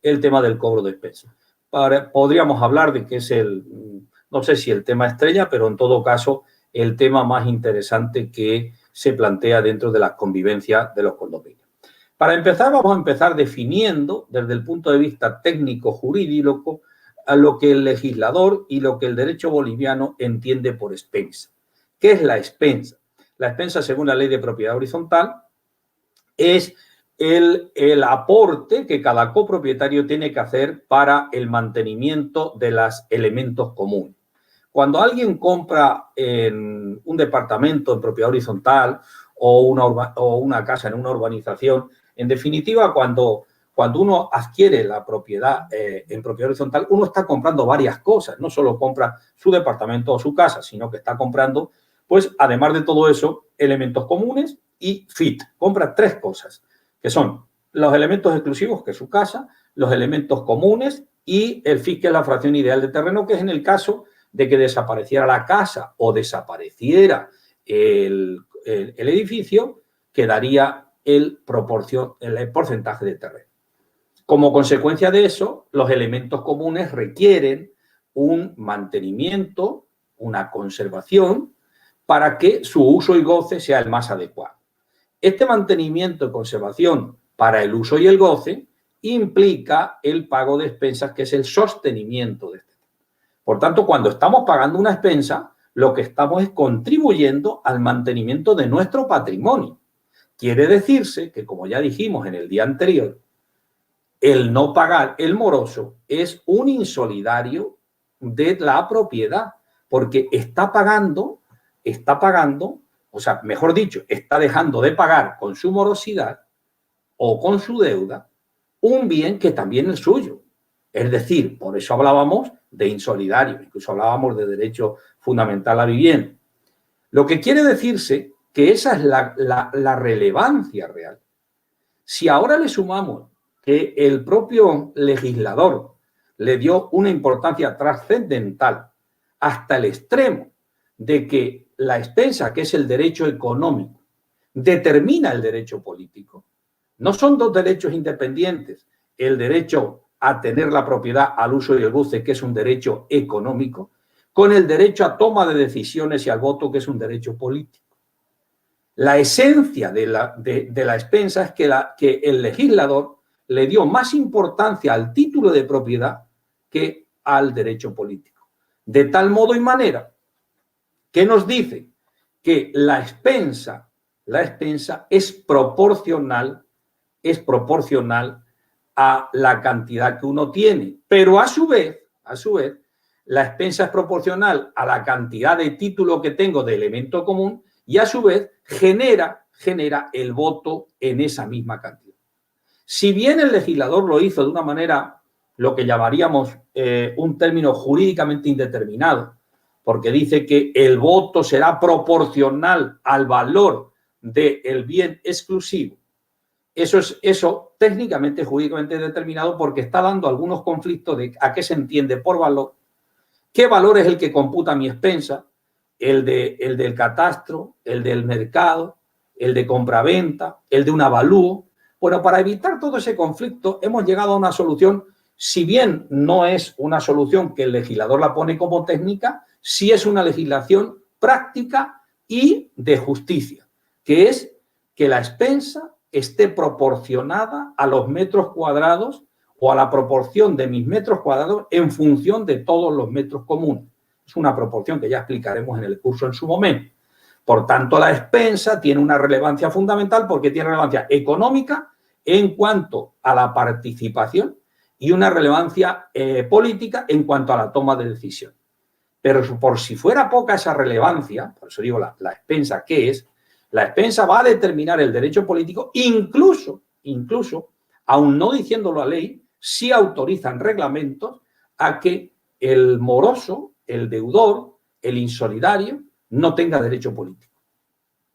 el tema del cobro de expensas. Podríamos hablar de que es no sé si el tema estrella, pero en todo caso el tema más interesante que se plantea dentro de las convivencias de los condominios. Para empezar, vamos a empezar definiendo desde el punto de vista técnico-jurídico a lo que el legislador y lo que el derecho boliviano entiende por expensa. ¿Qué es la expensa? La expensa, según la ley de propiedad horizontal, es el aporte que cada copropietario tiene que hacer para el mantenimiento de los elementos comunes. Cuando alguien compra en un departamento en propiedad horizontal o una casa en una urbanización, en definitiva, cuando uno adquiere la propiedad en propiedad horizontal, uno está comprando varias cosas. No solo compra su departamento o su casa, sino que está comprando, pues, además de todo eso, elementos comunes y FIT. Compra tres cosas, que son los elementos exclusivos, que es su casa, los elementos comunes y el FIT, que es la fracción ideal de terreno, que es en el caso de que desapareciera la casa o desapareciera el edificio, quedaría el porcentaje de terreno. Como consecuencia de eso, los elementos comunes requieren un mantenimiento, una conservación, para que su uso y goce sea el más adecuado. Este mantenimiento y conservación para el uso y el goce implica el pago de expensas, que es el sostenimiento de este. Por tanto, cuando estamos pagando una expensa, lo que estamos es contribuyendo al mantenimiento de nuestro patrimonio. Quiere decirse que, como ya dijimos en el día anterior, el no pagar, el moroso, es un insolidario de la propiedad, porque está pagando, o sea, mejor dicho, está dejando de pagar con su morosidad o con su deuda un bien que también es suyo. Es decir, por eso hablábamos de insolidario, incluso hablábamos de derecho fundamental a vivienda. Lo que quiere decirse que esa es la relevancia real. Si ahora le sumamos que el propio legislador le dio una importancia trascendental hasta el extremo de que la expensa, que es el derecho económico, determina el derecho político. No son dos derechos independientes. El derecho a tener la propiedad al uso y el goce, que es un derecho económico, con el derecho a toma de decisiones y al voto, que es un derecho político. La esencia de la expensa es que el legislador le dio más importancia al título de propiedad que al derecho político. De tal modo y manera que nos dice que la expensa es proporcional a la cantidad que uno tiene. Pero a su vez, la expensa es proporcional a la cantidad de título que tengo de elemento común y a su vez genera el voto en esa misma cantidad. Si bien el legislador lo hizo de una manera, lo que llamaríamos un término jurídicamente indeterminado, porque dice que el voto será proporcional al valor del bien exclusivo, eso técnicamente, jurídicamente determinado, porque está dando algunos conflictos de a qué se entiende por valor, qué valor es el que computa mi expensa, el del catastro, el del mercado, el de compraventa, el de un avalúo. Bueno, para evitar todo ese conflicto hemos llegado a una solución, si bien no es una solución que el legislador la pone como técnica, sí es una legislación práctica y de justicia, que es que la expensa esté proporcionada a los metros cuadrados o a la proporción de mis metros cuadrados en función de todos los metros comunes. Es una proporción que ya explicaremos en el curso en su momento. Por tanto, la expensa tiene una relevancia fundamental porque tiene relevancia económica en cuanto a la participación y una relevancia política en cuanto a la toma de decisión. Pero por si fuera poca esa relevancia, por eso digo la expensa, ¿qué es? La expensa va a determinar el derecho político, incluso, aun no diciéndolo a ley, sí autorizan reglamentos a que el moroso, el deudor, el insolidario, no tenga derecho político.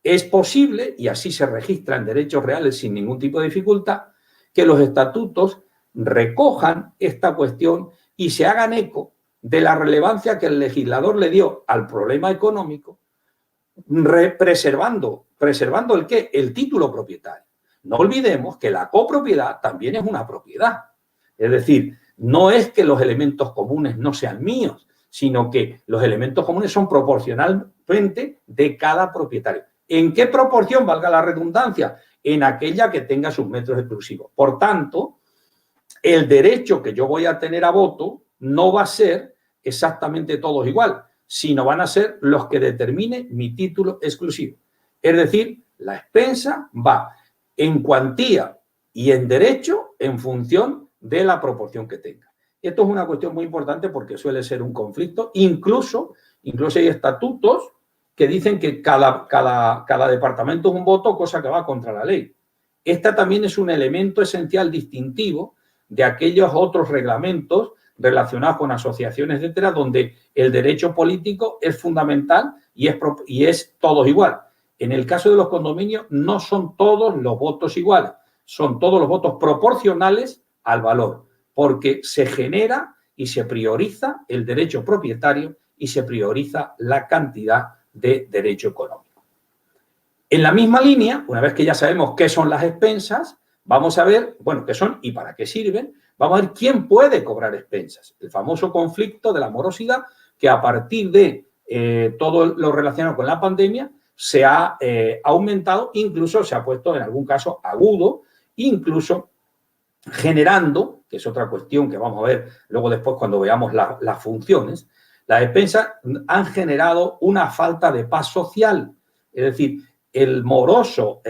Es posible, y así se registra en derechos reales sin ningún tipo de dificultad, que los estatutos recojan esta cuestión y se hagan eco de la relevancia que el legislador le dio al problema económico, preservando ¿el qué? El título propietario. No olvidemos que la copropiedad también es una propiedad. Es decir, no es que los elementos comunes no sean míos, sino que los elementos comunes son proporcionalmente de cada propietario. ¿En qué proporción, valga la redundancia? En aquella que tenga sus metros exclusivos. Por tanto, el derecho que yo voy a tener a voto no va a ser exactamente todos igual, sino van a ser los que determine mi título exclusivo. Es decir, la expensa va en cuantía y en derecho en función de la proporción que tenga. Esto es una cuestión muy importante porque suele ser un conflicto. Incluso hay estatutos que dicen que cada departamento es un voto, cosa que va contra la ley. Esta también es un elemento esencial distintivo de aquellos otros reglamentos relacionados con asociaciones, etcétera, donde el derecho político es fundamental y es todos igual. En el caso de los condominios no son todos los votos iguales, son todos los votos proporcionales al valor, porque se genera y se prioriza el derecho propietario y se prioriza la cantidad de derecho económico. En la misma línea, una vez que ya sabemos qué son las expensas, vamos a ver, bueno, qué son y para qué sirven, vamos a ver quién puede cobrar expensas. El famoso conflicto de la morosidad que a partir de todo lo relacionado con la pandemia se ha aumentado, incluso se ha puesto en algún caso agudo, incluso generando, que es otra cuestión que vamos a ver luego después cuando veamos las funciones, las expensas han generado una falta de paz social. Es decir, el moroso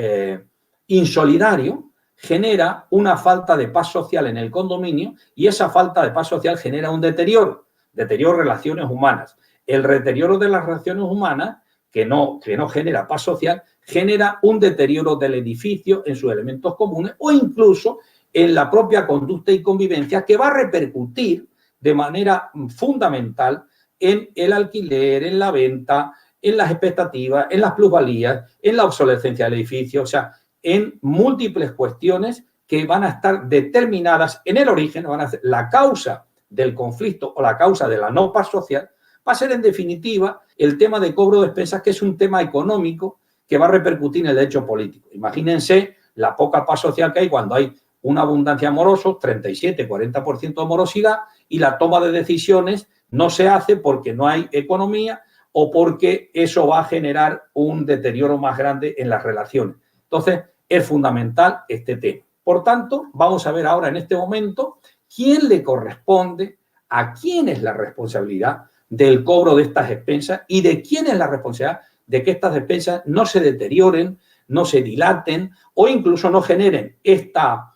insolidario genera una falta de paz social en el condominio y esa falta de paz social genera un deterioro de relaciones humanas. El deterioro de las relaciones humanas, que no genera paz social, genera un deterioro del edificio en sus elementos comunes o incluso en la propia conducta y convivencia que va a repercutir de manera fundamental en el alquiler, en la venta, en las expectativas, en las plusvalías, en la obsolescencia del edificio, o sea, en múltiples cuestiones que van a estar determinadas en el origen, van a ser la causa del conflicto o la causa de la no paz social, va a ser en definitiva el tema de cobro de expensas, que es un tema económico que va a repercutir en el derecho político. Imagínense la poca paz social que hay cuando hay una abundancia de morosos, 37-40% de morosidad, y la toma de decisiones no se hace porque no hay economía o porque eso va a generar un deterioro más grande en las relaciones. Entonces, es fundamental este tema. Por tanto, vamos a ver ahora en este momento quién le corresponde, a quién es la responsabilidad del cobro de estas expensas y de quién es la responsabilidad de que estas expensas no se deterioren, no se dilaten o incluso no generen esta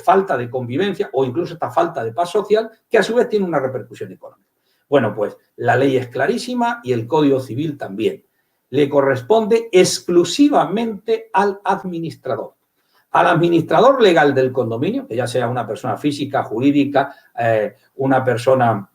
falta de convivencia o incluso esta falta de paz social que a su vez tiene una repercusión económica. Bueno, pues la ley es clarísima y el Código Civil también. Le corresponde exclusivamente al administrador. Al administrador legal del condominio, que ya sea una persona física, jurídica, una persona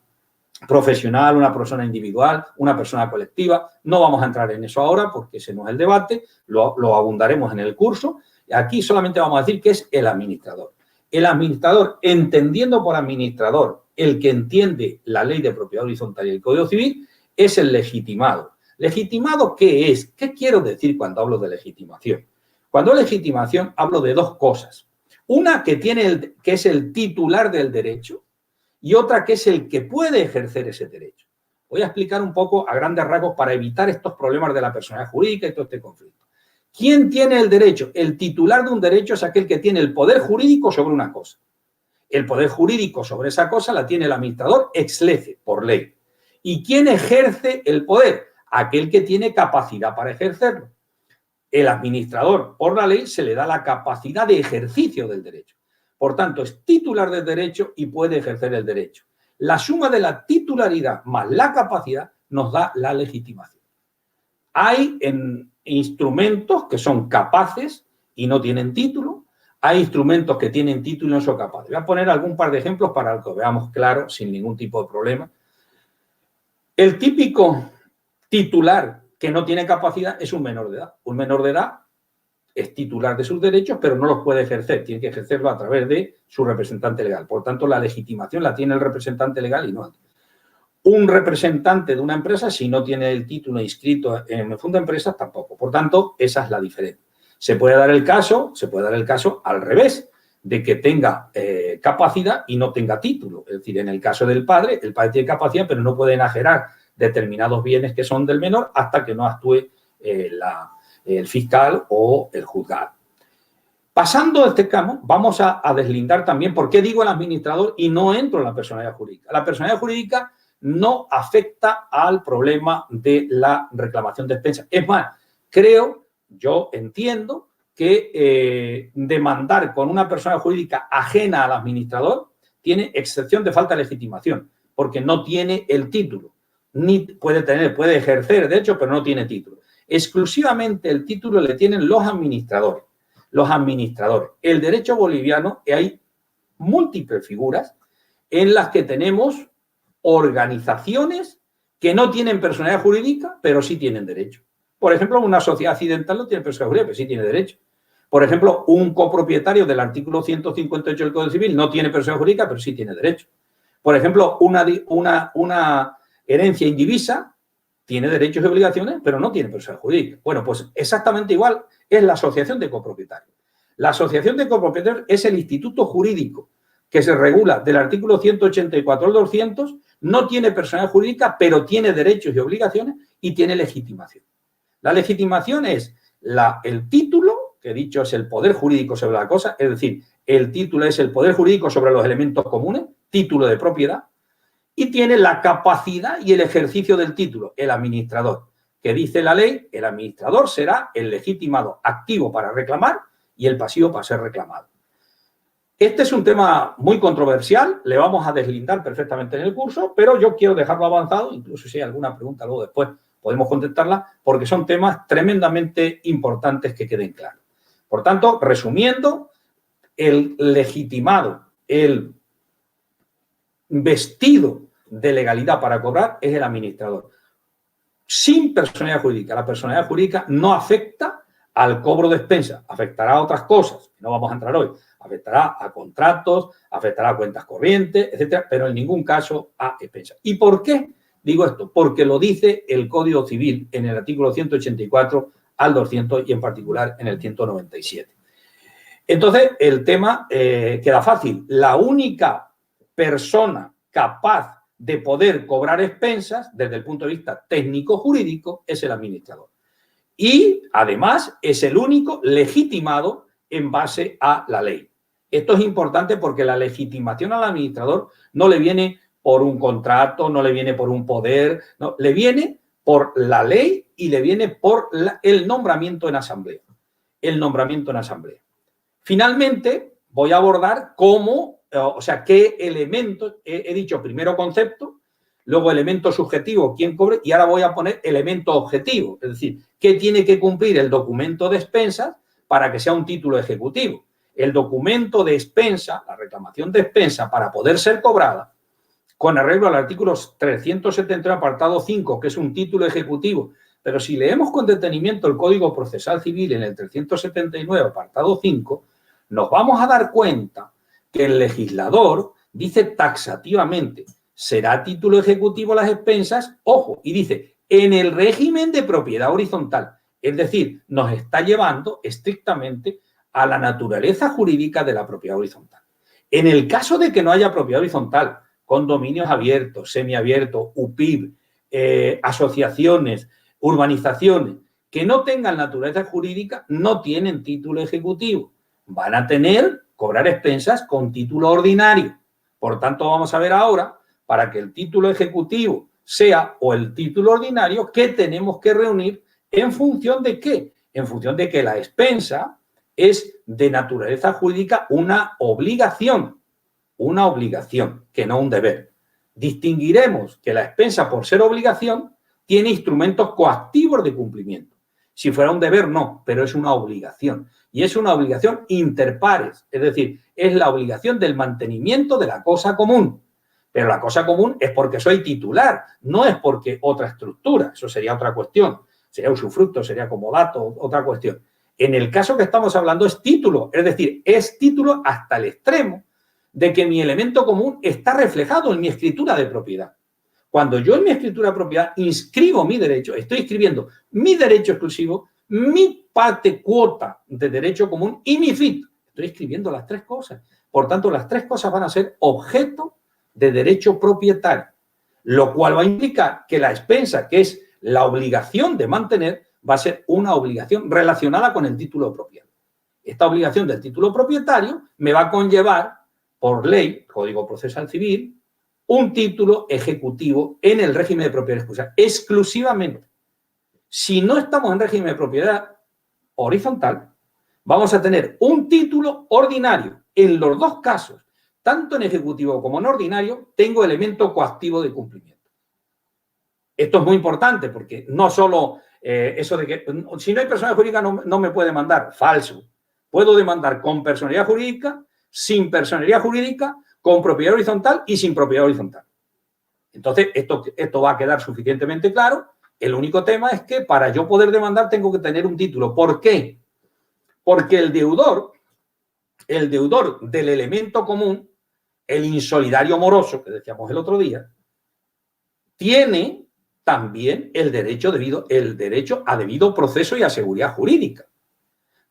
profesional, una persona individual, una persona colectiva. No vamos a entrar en eso ahora porque ese no es el debate, lo abundaremos en el curso. Aquí solamente vamos a decir que es el administrador. El administrador, entendiendo por administrador el que entiende la ley de propiedad horizontal y el Código Civil, es el legitimado. ¿Legitimado qué es? ¿Qué quiero decir cuando hablo de legitimación? Cuando hablo de legitimación hablo de dos cosas. Una que es el titular del derecho y otra que es el que puede ejercer ese derecho. Voy a explicar un poco a grandes rasgos para evitar estos problemas de la personalidad jurídica y todo este conflicto. ¿Quién tiene el derecho? El titular de un derecho es aquel que tiene el poder jurídico sobre una cosa. El poder jurídico sobre esa cosa la tiene el administrador ex lege, por ley. ¿Y quién ejerce el poder? Aquel que tiene capacidad para ejercerlo. El administrador, por la ley, se le da la capacidad de ejercicio del derecho. Por tanto, es titular del derecho y puede ejercer el derecho. La suma de la titularidad más la capacidad nos da la legitimación. Hay instrumentos que son capaces y no tienen título. Hay instrumentos que tienen título y no son capaces. Voy a poner algún par de ejemplos para que lo veamos claro, sin ningún tipo de problema. El típico titular que no tiene capacidad es un menor de edad. Un menor de edad es titular de sus derechos, pero no los puede ejercer. Tiene que ejercerlo a través de su representante legal. Por tanto, la legitimación la tiene el representante legal y no otro. Un representante de una empresa, si no tiene el título inscrito en el fondo de empresas, tampoco. Por tanto, esa es la diferencia. Se puede dar el caso al revés. de que tenga capacidad y no tenga título. Es decir, en el caso del padre, el padre tiene capacidad, pero no puede enajenar determinados bienes que son del menor hasta que no actúe el fiscal o el juzgado. Pasando a este campo, vamos a deslindar también por qué digo el administrador y no entro en la personalidad jurídica. La personalidad jurídica no afecta al problema de la reclamación de expensas. Es más, yo entiendo que demandar con una persona jurídica ajena al administrador tiene excepción de falta de legitimación, porque no tiene el título, ni puede ejercer, de hecho, pero no tiene título. Exclusivamente el título le tienen los administradores. El derecho boliviano, hay múltiples figuras en las que tenemos organizaciones que no tienen personalidad jurídica, pero sí tienen derecho. Por ejemplo, una sociedad accidental no tiene personalidad jurídica, pero sí tiene derecho. Por ejemplo, un copropietario del artículo 158 del Código Civil no tiene personalidad jurídica, pero sí tiene derecho. Por ejemplo, una herencia indivisa tiene derechos y obligaciones, pero no tiene personalidad jurídica. Bueno, pues exactamente igual es la asociación de copropietarios. La asociación de copropietarios es el instituto jurídico que se regula del artículo 184 al 200, no tiene personalidad jurídica, pero tiene derechos y obligaciones y tiene legitimación. La legitimación es el título, que dicho es el poder jurídico sobre la cosa, es decir, el título es el poder jurídico sobre los elementos comunes, título de propiedad, y tiene la capacidad y el ejercicio del título, el administrador, que dice la ley, el administrador será el legitimado activo para reclamar y el pasivo para ser reclamado. Este es un tema muy controversial, le vamos a deslindar perfectamente en el curso, pero yo quiero dejarlo avanzado, incluso si hay alguna pregunta luego después podemos contestarla, porque son temas tremendamente importantes que queden claros. Por tanto, resumiendo, el legitimado, el vestido de legalidad para cobrar es el administrador. Sin personalidad jurídica. La personalidad jurídica no afecta al cobro de expensas, afectará a otras cosas, que no vamos a entrar hoy, afectará a contratos, afectará a cuentas corrientes, etcétera, pero en ningún caso a expensas. ¿Y por qué digo esto? Porque lo dice el Código Civil en el artículo 184 al 200 y en particular en el 197. Entonces, el tema queda fácil. La única persona capaz de poder cobrar expensas desde el punto de vista técnico-jurídico es el administrador. Y, además, es el único legitimado en base a la ley. Esto es importante porque la legitimación al administrador no le viene por un contrato, no le viene por un poder, no, le viene por la ley y le viene por el nombramiento en asamblea. El nombramiento en asamblea. Finalmente, voy a abordar qué elementos, he dicho primero concepto, luego elemento subjetivo, quién cobre, y ahora voy a poner elemento objetivo, es decir, qué tiene que cumplir el documento de expensas para que sea un título ejecutivo. El documento de expensa, la reclamación de expensa, para poder ser cobrada, con arreglo al artículo 370, apartado 5, que es un título ejecutivo, pero si leemos con detenimiento el Código Procesal Civil en el 379, apartado 5, nos vamos a dar cuenta que el legislador dice taxativamente, será título ejecutivo las expensas, ojo, y dice, en el régimen de propiedad horizontal. Es decir, nos está llevando estrictamente a la naturaleza jurídica de la propiedad horizontal. En el caso de que no haya propiedad horizontal, condominios abiertos, semiabiertos, UPIB, asociaciones, urbanizaciones, que no tengan naturaleza jurídica, no tienen título ejecutivo. Van a cobrar expensas con título ordinario. Por tanto, vamos a ver ahora, para que el título ejecutivo sea o el título ordinario, ¿qué tenemos que reunir? ¿En función de qué? En función de que la expensa es de naturaleza jurídica una obligación, que no un deber. Distinguiremos que la expensa, por ser obligación, tiene instrumentos coactivos de cumplimiento. Si fuera un deber, no, pero es una obligación. Y es una obligación inter pares, es decir, es la obligación del mantenimiento de la cosa común. Pero la cosa común es porque soy titular, no es porque otra estructura, eso sería otra cuestión, sería usufructo, sería comodato, otra cuestión. En el caso que estamos hablando es título, es decir, es título hasta el extremo de que mi elemento común está reflejado en mi escritura de propiedad. Cuando yo en mi escritura de propiedad inscribo mi derecho, estoy escribiendo mi derecho exclusivo, mi parte cuota de derecho común y mi FIT. Estoy escribiendo las tres cosas. Por tanto, las tres cosas van a ser objeto de derecho propietario, lo cual va a implicar que la expensa, que es la obligación de mantener, va a ser una obligación relacionada con el título de propiedad. Esta obligación del título propietario me va a conllevar, por ley, Código Procesal Civil, un título ejecutivo en el régimen de propiedad exclusiva, exclusivamente. Si no estamos en régimen de propiedad horizontal, vamos a tener un título ordinario. En los dos casos, tanto en ejecutivo como en ordinario, tengo elemento coactivo de cumplimiento. Esto es muy importante porque no solo eso de que si no hay personalidad jurídica no me puede demandar, falso. Puedo demandar con personalidad jurídica, sin personalidad jurídica, con propiedad horizontal y sin propiedad horizontal. Entonces, esto va a quedar suficientemente claro. El único tema es que para yo poder demandar tengo que tener un título. ¿Por qué? Porque el deudor del elemento común, el insolidario moroso, que decíamos el otro día, tiene también el derecho a debido proceso y a seguridad jurídica.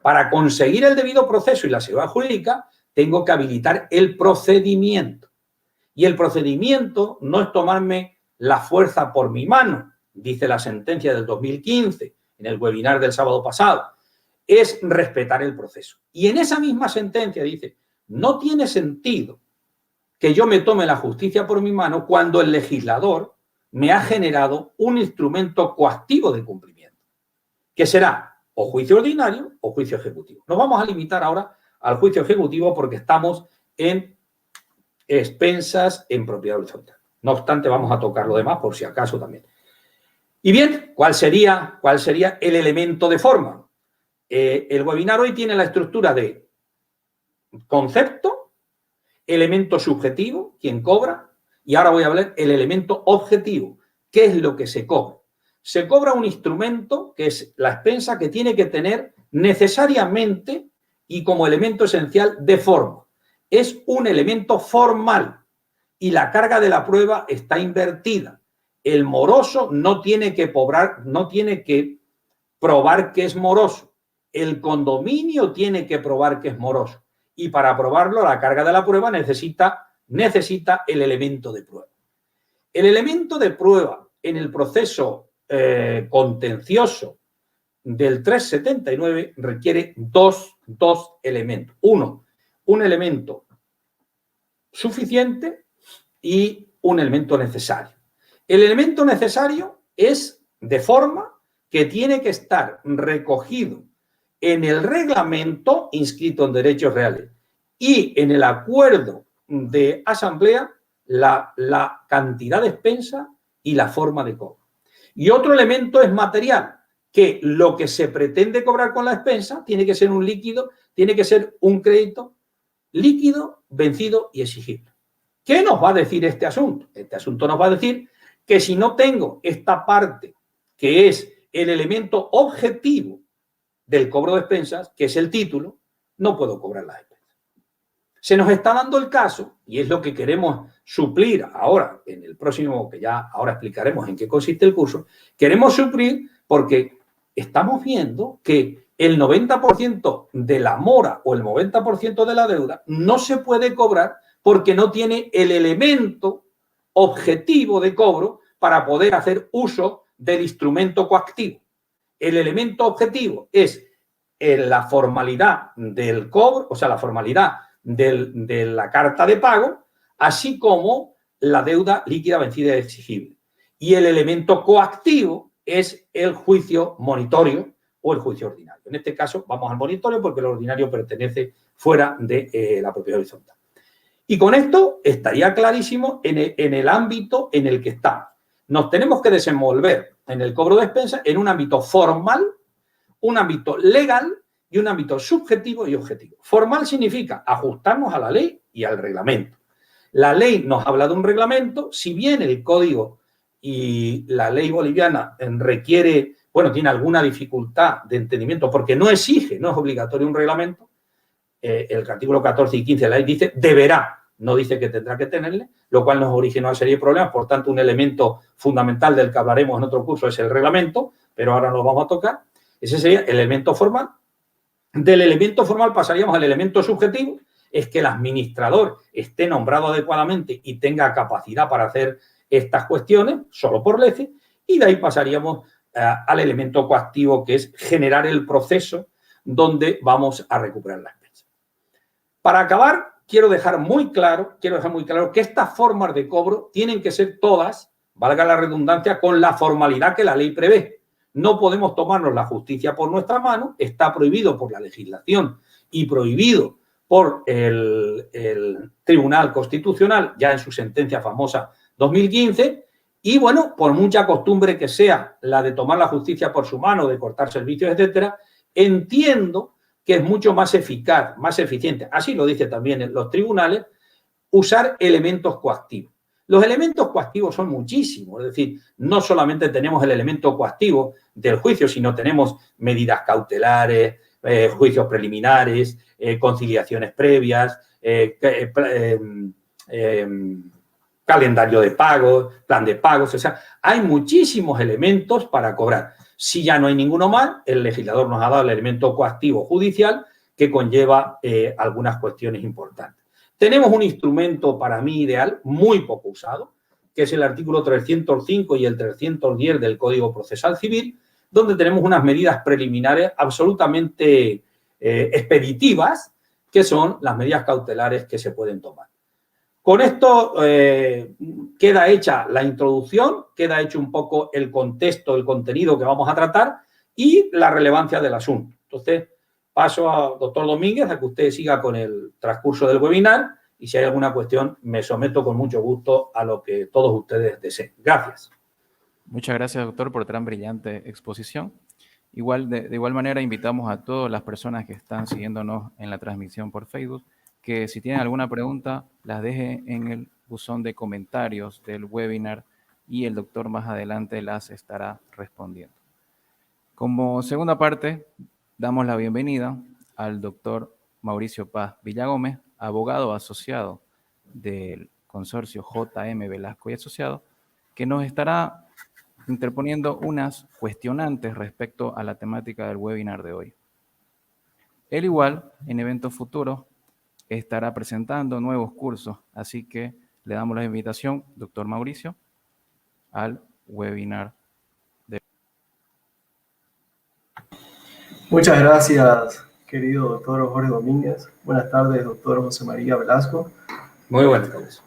Para conseguir el debido proceso y la seguridad jurídica, tengo que habilitar el procedimiento. Y el procedimiento no es tomarme la fuerza por mi mano, dice la sentencia del 2015 en el webinar del sábado pasado, es respetar el proceso. Y en esa misma sentencia dice, no tiene sentido que yo me tome la justicia por mi mano cuando el legislador me ha generado un instrumento coactivo de cumplimiento, que será o juicio ordinario o juicio ejecutivo. Nos vamos a limitar ahora al juicio ejecutivo porque estamos en expensas en propiedad horizontal. No obstante, vamos a tocar lo demás por si acaso también. Y bien, ¿cuál sería el elemento de forma? El webinar hoy tiene la estructura de concepto, elemento subjetivo, quien cobra, y ahora voy a hablar el elemento objetivo, qué es lo que se cobra. Se cobra un instrumento que es la expensa que tiene que tener necesariamente y como elemento esencial de forma. Es un elemento formal y la carga de la prueba está invertida. El moroso no tiene que probar que es moroso. El condominio tiene que probar que es moroso. Y para probarlo, la carga de la prueba necesita el elemento de prueba. El elemento de prueba en el proceso contencioso del 379 requiere dos elementos. Uno, un elemento suficiente y un elemento necesario. El elemento necesario es de forma que tiene que estar recogido en el reglamento inscrito en derechos reales y en el acuerdo de asamblea la cantidad de expensa y la forma de cobro. Y otro elemento es material, que lo que se pretende cobrar con la expensa tiene que ser un líquido, tiene que ser un crédito líquido, vencido y exigible. ¿Qué nos va a decir este asunto? Este asunto nos va a decir que si no tengo esta parte, que es el elemento objetivo del cobro de expensas, que es el título, no puedo cobrar las expensas. Se nos está dando el caso, y es lo que queremos suplir ahora, en el próximo, que ya ahora explicaremos en qué consiste el curso, queremos suplir porque estamos viendo que el 90% de la mora o el 90% de la deuda no se puede cobrar porque no tiene el elemento objetivo de cobro para poder hacer uso del instrumento coactivo. El elemento objetivo es la formalidad del cobro, o sea, la formalidad de la carta de pago, así como la deuda líquida vencida y exigible. Y el elemento coactivo es el juicio monitorio o el juicio ordinario. En este caso vamos al monitorio porque el ordinario pertenece fuera de la propiedad horizontal. Y con esto estaría clarísimo en el ámbito en el que estamos. Nos tenemos que desenvolver en el cobro de expensas en un ámbito formal, un ámbito legal y un ámbito subjetivo y objetivo. Formal significa ajustarnos a la ley y al reglamento. La ley nos habla de un reglamento, si bien el código y la ley boliviana requiere, tiene alguna dificultad de entendimiento porque no exige, no es obligatorio un reglamento. El artículo 14 y 15 de la ley dice deberá, no dice que tendrá que tenerle, lo cual nos originó una serie de problemas. Por tanto, un elemento fundamental del que hablaremos en otro curso es el reglamento, pero ahora lo vamos a tocar. Ese sería el elemento formal. Del elemento formal pasaríamos al elemento subjetivo, es que el administrador esté nombrado adecuadamente y tenga capacidad para hacer estas cuestiones, solo por ley, y de ahí pasaríamos al elemento coactivo, que es generar el proceso donde vamos a recuperar la expensa. Para acabar, quiero dejar muy claro que estas formas de cobro tienen que ser todas, valga la redundancia, con la formalidad que la ley prevé. No podemos tomarnos la justicia por nuestra mano, está prohibido por la legislación y prohibido por el Tribunal Constitucional, ya en su sentencia famosa 2015, y bueno, por mucha costumbre que sea la de tomar la justicia por su mano, de cortar servicios, etcétera, entiendo que es mucho más eficaz, más eficiente, así lo dice también en los tribunales, usar elementos coactivos. Los elementos coactivos son muchísimos, es decir, no solamente tenemos el elemento coactivo del juicio, sino tenemos medidas cautelares, juicios preliminares, conciliaciones previas, calendario de pagos, plan de pagos, o sea, hay muchísimos elementos para cobrar. Si ya no hay ninguno más, el legislador nos ha dado el elemento coactivo judicial que conlleva algunas cuestiones importantes. Tenemos un instrumento para mí ideal, muy poco usado, que es el artículo 305 y el 310 del Código Procesal Civil, donde tenemos unas medidas preliminares absolutamente expeditivas, que son las medidas cautelares que se pueden tomar. Con esto queda hecha la introducción, queda hecho un poco el contexto, el contenido que vamos a tratar y la relevancia del asunto. Entonces, paso al doctor Domínguez a que usted siga con el transcurso del webinar y si hay alguna cuestión me someto con mucho gusto a lo que todos ustedes deseen. Gracias. Muchas gracias, doctor, por tan brillante exposición. De igual manera, invitamos a todas las personas que están siguiéndonos en la transmisión por Facebook que si tienen alguna pregunta, las deje en el buzón de comentarios del webinar y el doctor más adelante las estará respondiendo. Como segunda parte, damos la bienvenida al doctor Mauricio Paz Villagómez, abogado asociado del consorcio JM Velasco y Asociado, que nos estará interponiendo unas cuestionantes respecto a la temática del webinar de hoy. Él igual, en eventos futuros, estará presentando nuevos cursos, así que le damos la invitación, doctor Mauricio, al webinar. Muchas gracias, querido doctor Jorge Domínguez. Buenas tardes, doctor José María Velasco. Muy buenas tardes.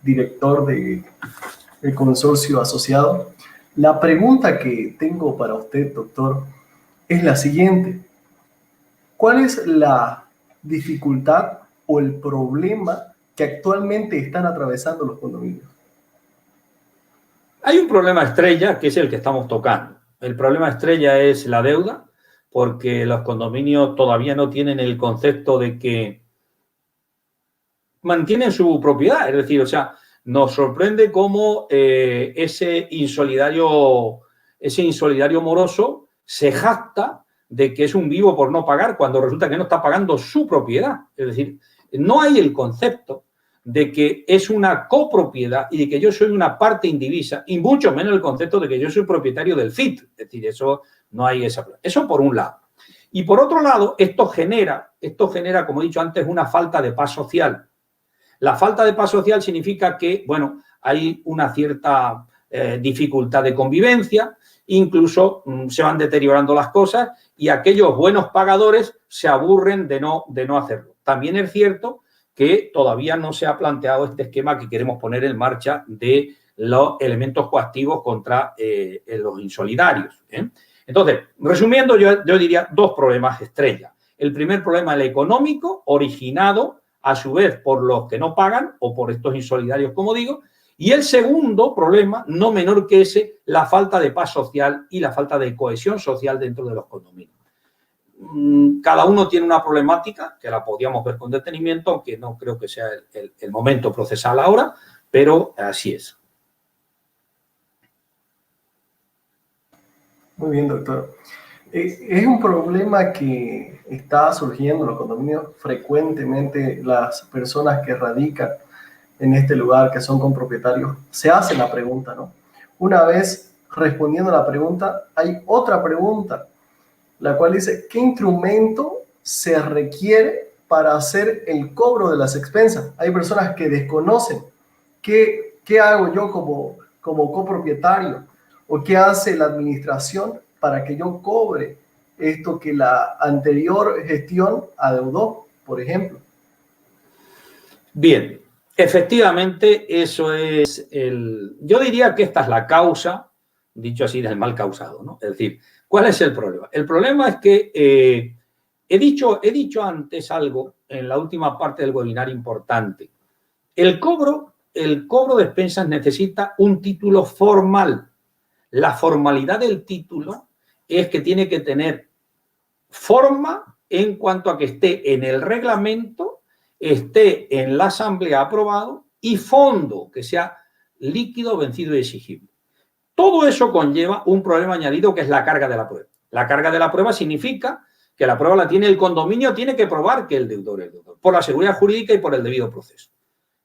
Director del consorcio asociado. La pregunta que tengo para usted, doctor, es la siguiente. ¿Cuál es la dificultad o el problema que actualmente están atravesando los condominios? Hay un problema estrella que es el que estamos tocando. El problema estrella es la deuda, porque los condominios todavía no tienen el concepto de que mantienen su propiedad. Es decir, o sea, nos sorprende cómo ese insolidario moroso se jacta de que es un vivo por no pagar cuando resulta que no está pagando su propiedad. Es decir, no hay el concepto de que es una copropiedad y de que yo soy una parte indivisa, y mucho menos el concepto de que yo soy propietario del FIT. Es decir, eso no hay esa. Eso por un lado. Y por otro lado, esto genera, como he dicho antes, una falta de paz social. La falta de paz social significa que, bueno, hay una cierta dificultad de convivencia, incluso se van deteriorando las cosas y aquellos buenos pagadores se aburren de no hacerlo. También es cierto que todavía no se ha planteado este esquema que queremos poner en marcha de los elementos coactivos contra los insolidarios. Entonces, resumiendo, yo diría dos problemas estrella. El primer problema, el económico, originado a su vez por los que no pagan o por estos insolidarios, como digo, y el segundo problema, no menor que ese, la falta de paz social y la falta de cohesión social dentro de los condominios. Cada uno tiene una problemática que la podríamos ver con detenimiento, aunque no creo que sea el momento procesal ahora, pero así es. Muy bien, doctor. Es un problema que está surgiendo en los condominios frecuentemente. Las personas que radican en este lugar, que son compropietarios, se hacen la pregunta, ¿no? Una vez respondiendo a la pregunta, hay otra pregunta, la cual dice, ¿qué instrumento se requiere para hacer el cobro de las expensas? Hay personas que desconocen qué hago yo como copropietario o qué hace la administración para que yo cobre esto que la anterior gestión adeudó, por ejemplo. Bien, efectivamente eso es yo diría que esta es la causa, dicho así, del mal causado, ¿no? Es decir, ¿cuál es el problema? El problema es que he dicho antes algo en la última parte del webinar importante. El cobro de expensas necesita un título formal. La formalidad del título es que tiene que tener forma en cuanto a que esté en el reglamento, esté en la asamblea aprobado y fondo, que sea líquido, vencido y exigible. Todo eso conlleva un problema añadido que es la carga de la prueba. La carga de la prueba significa que la prueba la tiene el condominio, tiene que probar que el deudor es el deudor, por la seguridad jurídica y por el debido proceso.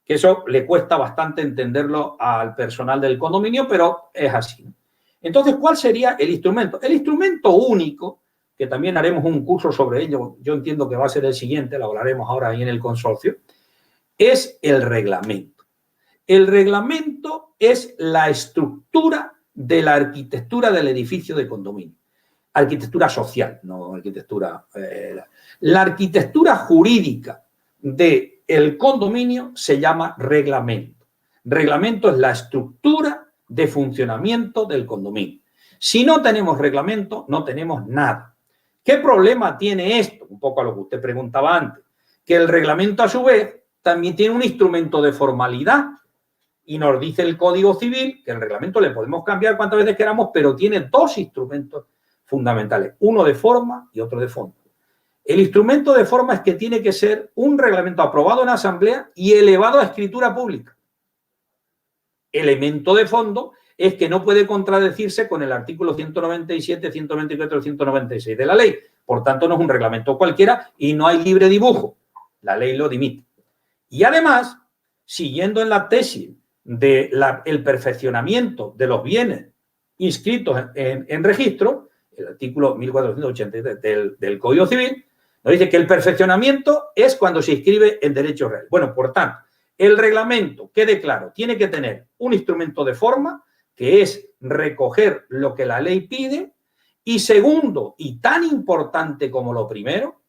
Que eso le cuesta bastante entenderlo al personal del condominio, pero es así. Entonces, ¿cuál sería el instrumento? El instrumento único, que también haremos un curso sobre ello, yo entiendo que va a ser el siguiente, lo hablaremos ahora ahí en el consorcio, es el reglamento. El reglamento es la estructura de la arquitectura del edificio de condominio. Arquitectura social, no arquitectura... la arquitectura jurídica del condominio se llama reglamento. Reglamento es la estructura de funcionamiento del condominio. Si no tenemos reglamento, no tenemos nada. ¿Qué problema tiene esto? Un poco a lo que usted preguntaba antes. Que el reglamento, a su vez, también tiene un instrumento de formalidad. Y nos dice el Código Civil que el reglamento le podemos cambiar cuantas veces queramos, pero tiene dos instrumentos fundamentales. Uno de forma y otro de fondo. El instrumento de forma es que tiene que ser un reglamento aprobado en asamblea y elevado a escritura pública. Elemento de fondo es que no puede contradecirse con el artículo 197, 194 y 196 de la ley. Por tanto, no es un reglamento cualquiera y no hay libre dibujo. La ley lo dimite. Y además, siguiendo en la tesis del perfeccionamiento de los bienes inscritos en registro, el artículo 1483 del Código Civil, nos dice que el perfeccionamiento es cuando se inscribe en derecho real. Bueno, por tanto, el reglamento, quede claro, tiene que tener un instrumento de forma, que es recoger lo que la ley pide, y segundo, y tan importante como lo primero,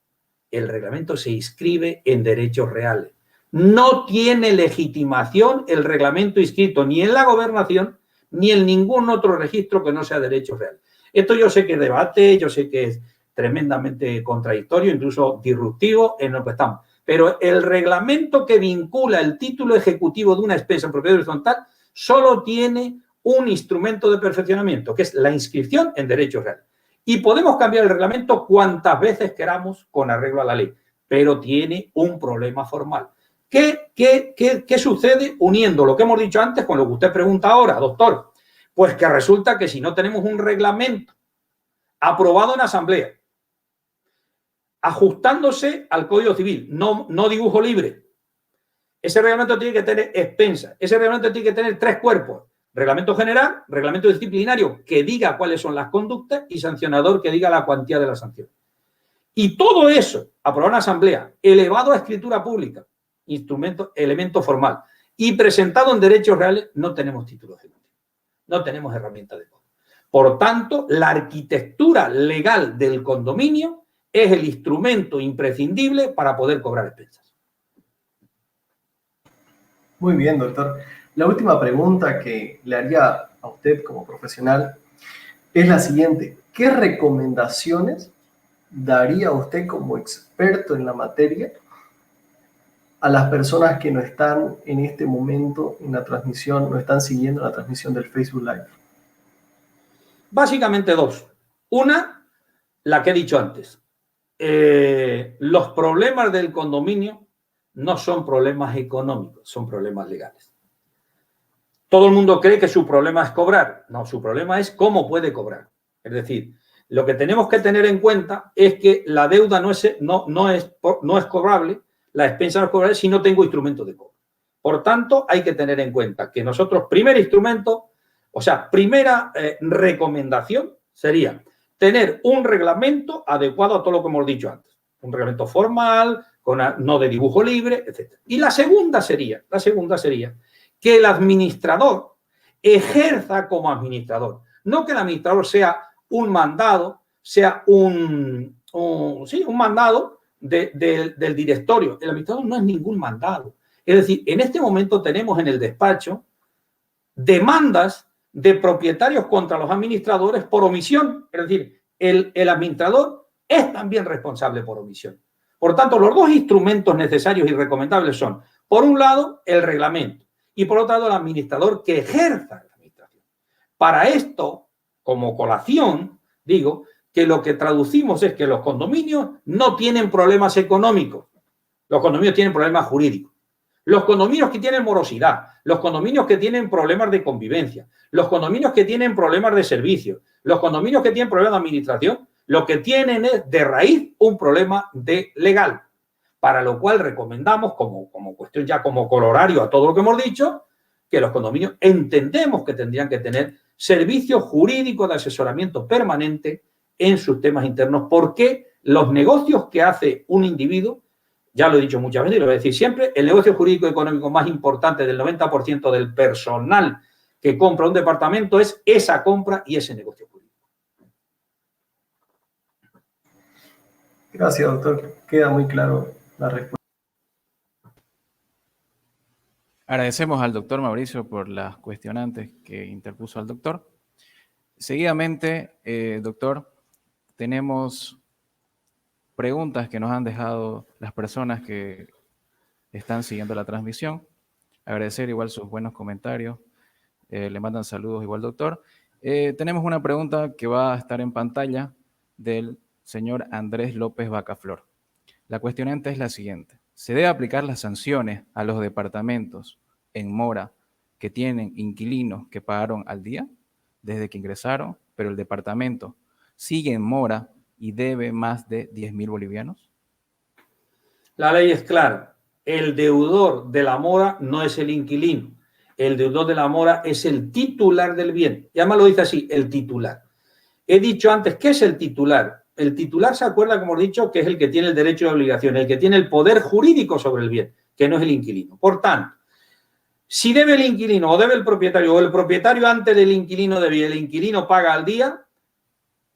el reglamento se inscribe en derechos reales. No tiene legitimación el reglamento inscrito ni en la gobernación ni en ningún otro registro que no sea derechos reales. Esto yo sé que es debate, yo sé que es tremendamente contradictorio, incluso disruptivo en lo que estamos. Pero el reglamento que vincula el título ejecutivo de una expensa en propiedad horizontal solo tiene un instrumento de perfeccionamiento, que es la inscripción en derechos reales. Y podemos cambiar el reglamento cuantas veces queramos con arreglo a la ley, pero tiene un problema formal. ¿Qué sucede uniendo lo que hemos dicho antes con lo que usted pregunta ahora, doctor? Pues que resulta que si no tenemos un reglamento aprobado en asamblea, ajustándose al Código Civil, no dibujo libre, ese reglamento tiene que tener expensas, ese reglamento tiene que tener tres cuerpos: reglamento general, reglamento disciplinario que diga cuáles son las conductas y sancionador que diga la cuantía de la sanción. Y todo eso, aprobado en asamblea, elevado a escritura pública, elemento formal y presentado en derechos reales, no tenemos título ejecutivo, no tenemos herramienta de cobro. Por tanto, la arquitectura legal del condominio es el instrumento imprescindible para poder cobrar expensas. Muy bien, doctor. La última pregunta que le haría a usted como profesional es la siguiente. ¿Qué recomendaciones daría usted como experto en la materia a las personas que no están en este momento en la transmisión, no están siguiendo la transmisión del Facebook Live? Básicamente dos. Una, la que he dicho antes. Los problemas del condominio no son problemas económicos, son problemas legales. Todo el mundo cree que su problema es cobrar. No, su problema es cómo puede cobrar. Es decir, lo que tenemos que tener en cuenta es que la deuda no es cobrable, la expensa no es cobrable si no tengo instrumento de cobro. Por tanto, hay que tener en cuenta que nosotros, primer instrumento, o sea, primera recomendación sería tener un reglamento adecuado a todo lo que hemos dicho antes. un reglamento formal, no de dibujo libre, etc. Y la segunda sería que el administrador ejerza como administrador. No que el administrador sea un mandado, sea un mandado del directorio. El administrador no es ningún mandado. Es decir, en este momento tenemos en el despacho demandas de propietarios contra los administradores por omisión. Es decir, el administrador es también responsable por omisión. Por tanto, los dos instrumentos necesarios y recomendables son, por un lado, el reglamento y por otro lado, el administrador que ejerza la administración. Para esto, como colación, digo que lo que traducimos es que los condominios no tienen problemas económicos, los condominios tienen problemas jurídicos. Los condominios que tienen morosidad, los condominios que tienen problemas de convivencia, los condominios que tienen problemas de servicios, los condominios que tienen problemas de administración, lo que tienen es de raíz un problema legal, para lo cual recomendamos, como cuestión ya como corolario a todo lo que hemos dicho, que los condominios entendemos que tendrían que tener servicios jurídicos de asesoramiento permanente en sus temas internos, porque los negocios que hace un individuo, ya lo he dicho muchas veces y lo voy a decir siempre, el negocio jurídico económico más importante del 90% del personal que compra un departamento es esa compra y ese negocio jurídico. Gracias, doctor. Queda muy claro la respuesta. Agradecemos al doctor Mauricio por las cuestionantes que interpuso al doctor. Seguidamente, doctor, tenemos preguntas que nos han dejado las personas que están siguiendo la transmisión. Agradecer igual sus buenos comentarios. Le mandan saludos igual, doctor. Tenemos una pregunta que va a estar en pantalla del señor Andrés López Bacaflor. La cuestionante es la siguiente. ¿Se debe aplicar las sanciones a los departamentos en mora que tienen inquilinos que pagaron al día desde que ingresaron, pero el departamento sigue en mora y debe más de 10.000 bolivianos? La ley es clara. El deudor de la mora no es el inquilino. El deudor de la mora es el titular del bien. Y además lo dice así, el titular. He dicho antes, ¿qué es el titular? El titular se acuerda, como he dicho, que es el que tiene el derecho y la obligación, el que tiene el poder jurídico sobre el bien, que no es el inquilino. Por tanto, si debe el inquilino o debe el propietario, o el propietario antes del inquilino debe y el inquilino paga al día,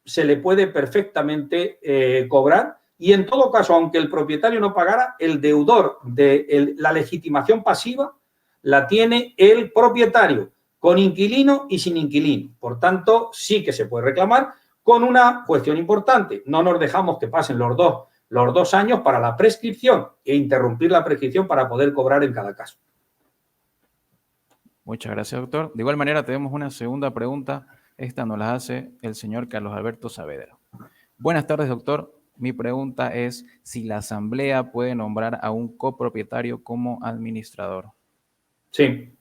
se le puede perfectamente cobrar. Y en todo caso, aunque el propietario no pagara, el deudor de la legitimación pasiva la tiene el propietario, con inquilino y sin inquilino. Por tanto, sí que se puede reclamar, con una cuestión importante. No nos dejamos que pasen los dos años para la prescripción e interrumpir la prescripción para poder cobrar en cada caso. Muchas gracias, doctor. De igual manera, tenemos una segunda pregunta. Esta nos la hace el señor Carlos Alberto Saavedra. Buenas tardes, doctor. Mi pregunta es si la asamblea puede nombrar a un copropietario como administrador. Sí,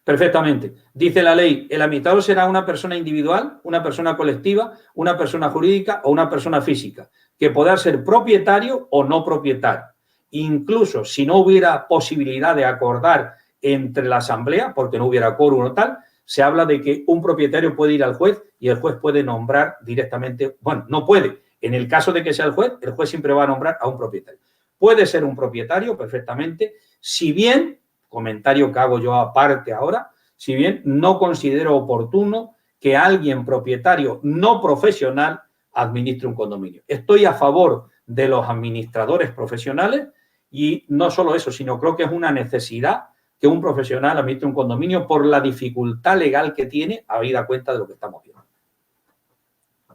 perfectamente. Dice la ley, el administrador será una persona individual, una persona colectiva, una persona jurídica o una persona física, que podrá ser propietario o no propietario. Incluso si no hubiera posibilidad de acordar entre la asamblea, porque no hubiera quórum o tal, se habla de que un propietario puede ir al juez y el juez puede nombrar directamente, bueno, no puede. En el caso de que sea el juez siempre va a nombrar a un propietario. Puede ser un propietario perfectamente, si bien, comentario que hago yo aparte ahora, si bien no considero oportuno que alguien propietario no profesional administre un condominio. Estoy a favor de los administradores profesionales y no solo eso, sino creo que es una necesidad que un profesional administre un condominio por la dificultad legal que tiene, habida cuenta de lo que estamos viendo.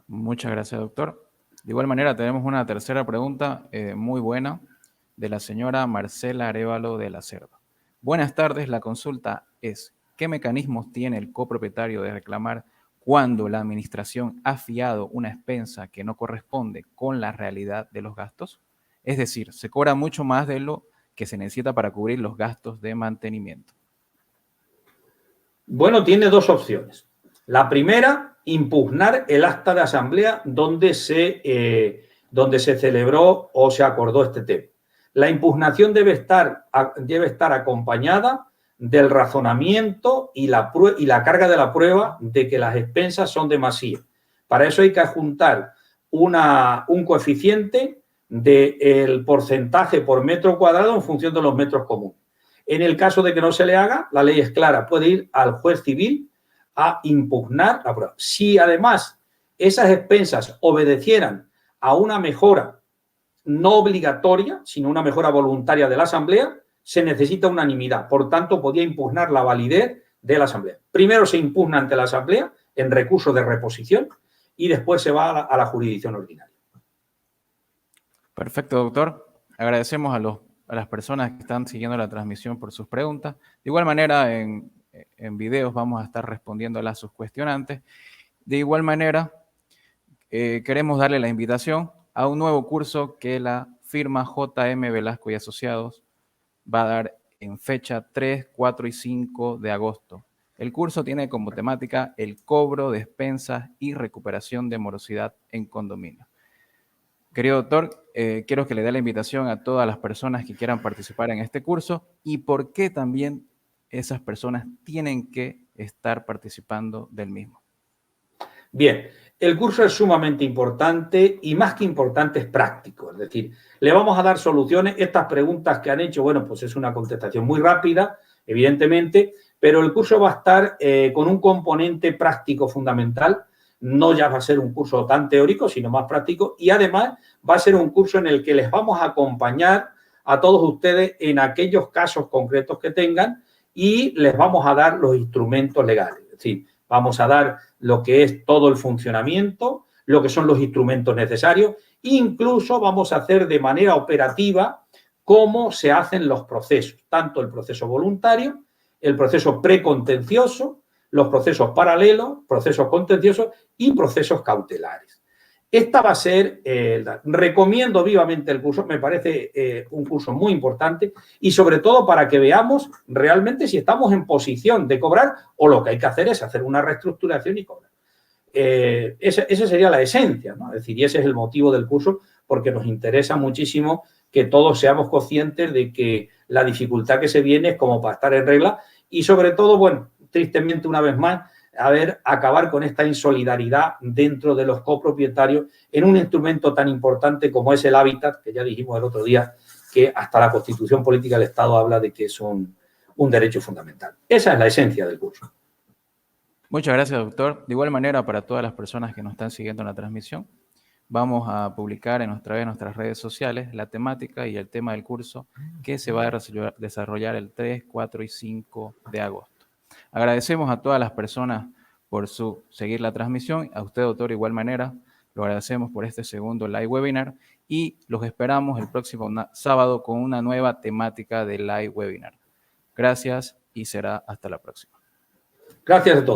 Muchas gracias, doctor. De igual manera, tenemos una tercera pregunta muy buena de la señora Marcela Arévalo de la Cerda. Buenas tardes, la consulta es, ¿qué mecanismos tiene el copropietario de reclamar cuando la administración ha fiado una expensa que no corresponde con la realidad de los gastos? Es decir, se cobra mucho más de lo que se necesita para cubrir los gastos de mantenimiento. Bueno, tiene dos opciones. La primera, impugnar el acta de asamblea donde se celebró o se acordó este tema. La impugnación debe estar acompañada del razonamiento y la carga de la prueba de que las expensas son demasías. Para eso hay que adjuntar un coeficiente del porcentaje por metro cuadrado en función de los metros comunes. En el caso de que no se le haga, la ley es clara, puede ir al juez civil a impugnar la prueba. Si además esas expensas obedecieran a una mejora no obligatoria, sino una mejora voluntaria de la Asamblea, se necesita unanimidad. Por tanto, podía impugnar la validez de la Asamblea. Primero se impugna ante la Asamblea en recurso de reposición y después se va a la jurisdicción ordinaria. Perfecto, doctor. Agradecemos a las personas que están siguiendo la transmisión por sus preguntas. De igual manera, en videos vamos a estar respondiendo a sus cuestionantes. De igual manera, queremos darle la invitación a un nuevo curso que la firma JM Velasco y Asociados va a dar en fecha 3, 4 y 5 de agosto. El curso tiene como temática el cobro de expensas y recuperación de morosidad en condominio. Querido doctor, quiero que le dé la invitación a todas las personas que quieran participar en este curso y por qué también esas personas tienen que estar participando del mismo. Bien, el curso es sumamente importante y más que importante es práctico. Es decir, le vamos a dar soluciones. Estas preguntas que han hecho, bueno, pues es una contestación muy rápida, evidentemente, pero el curso va a estar con un componente práctico fundamental. No ya va a ser un curso tan teórico, sino más práctico. Y además va a ser un curso en el que les vamos a acompañar a todos ustedes en aquellos casos concretos que tengan y les vamos a dar los instrumentos legales. Es decir, vamos a dar lo que es todo el funcionamiento, lo que son los instrumentos necesarios. Incluso vamos a hacer de manera operativa cómo se hacen los procesos, tanto el proceso voluntario, el proceso precontencioso, los procesos paralelos, procesos contenciosos y procesos cautelares. Esta va a ser, recomiendo vivamente el curso, me parece un curso muy importante y sobre todo para que veamos realmente si estamos en posición de cobrar o lo que hay que hacer es hacer una reestructuración y cobrar. Esa sería la esencia, ¿no? Es decir, y ese es el motivo del curso porque nos interesa muchísimo que todos seamos conscientes de que la dificultad que se viene es como para estar en regla y sobre todo, bueno, tristemente una vez más, acabar con esta insolidaridad dentro de los copropietarios en un instrumento tan importante como es el hábitat, que ya dijimos el otro día, que hasta la Constitución Política del Estado habla de que es un derecho fundamental. Esa es la esencia del curso. Muchas gracias, doctor. De igual manera, para todas las personas que nos están siguiendo en la transmisión, vamos a publicar en nuestras redes sociales la temática y el tema del curso que se va a desarrollar el 3, 4 y 5 de agosto. Agradecemos a todas las personas por seguir la transmisión. A usted, doctor, de igual manera, lo agradecemos por este segundo live webinar y los esperamos el próximo sábado con una nueva temática de live webinar. Gracias y será hasta la próxima. Gracias a todos.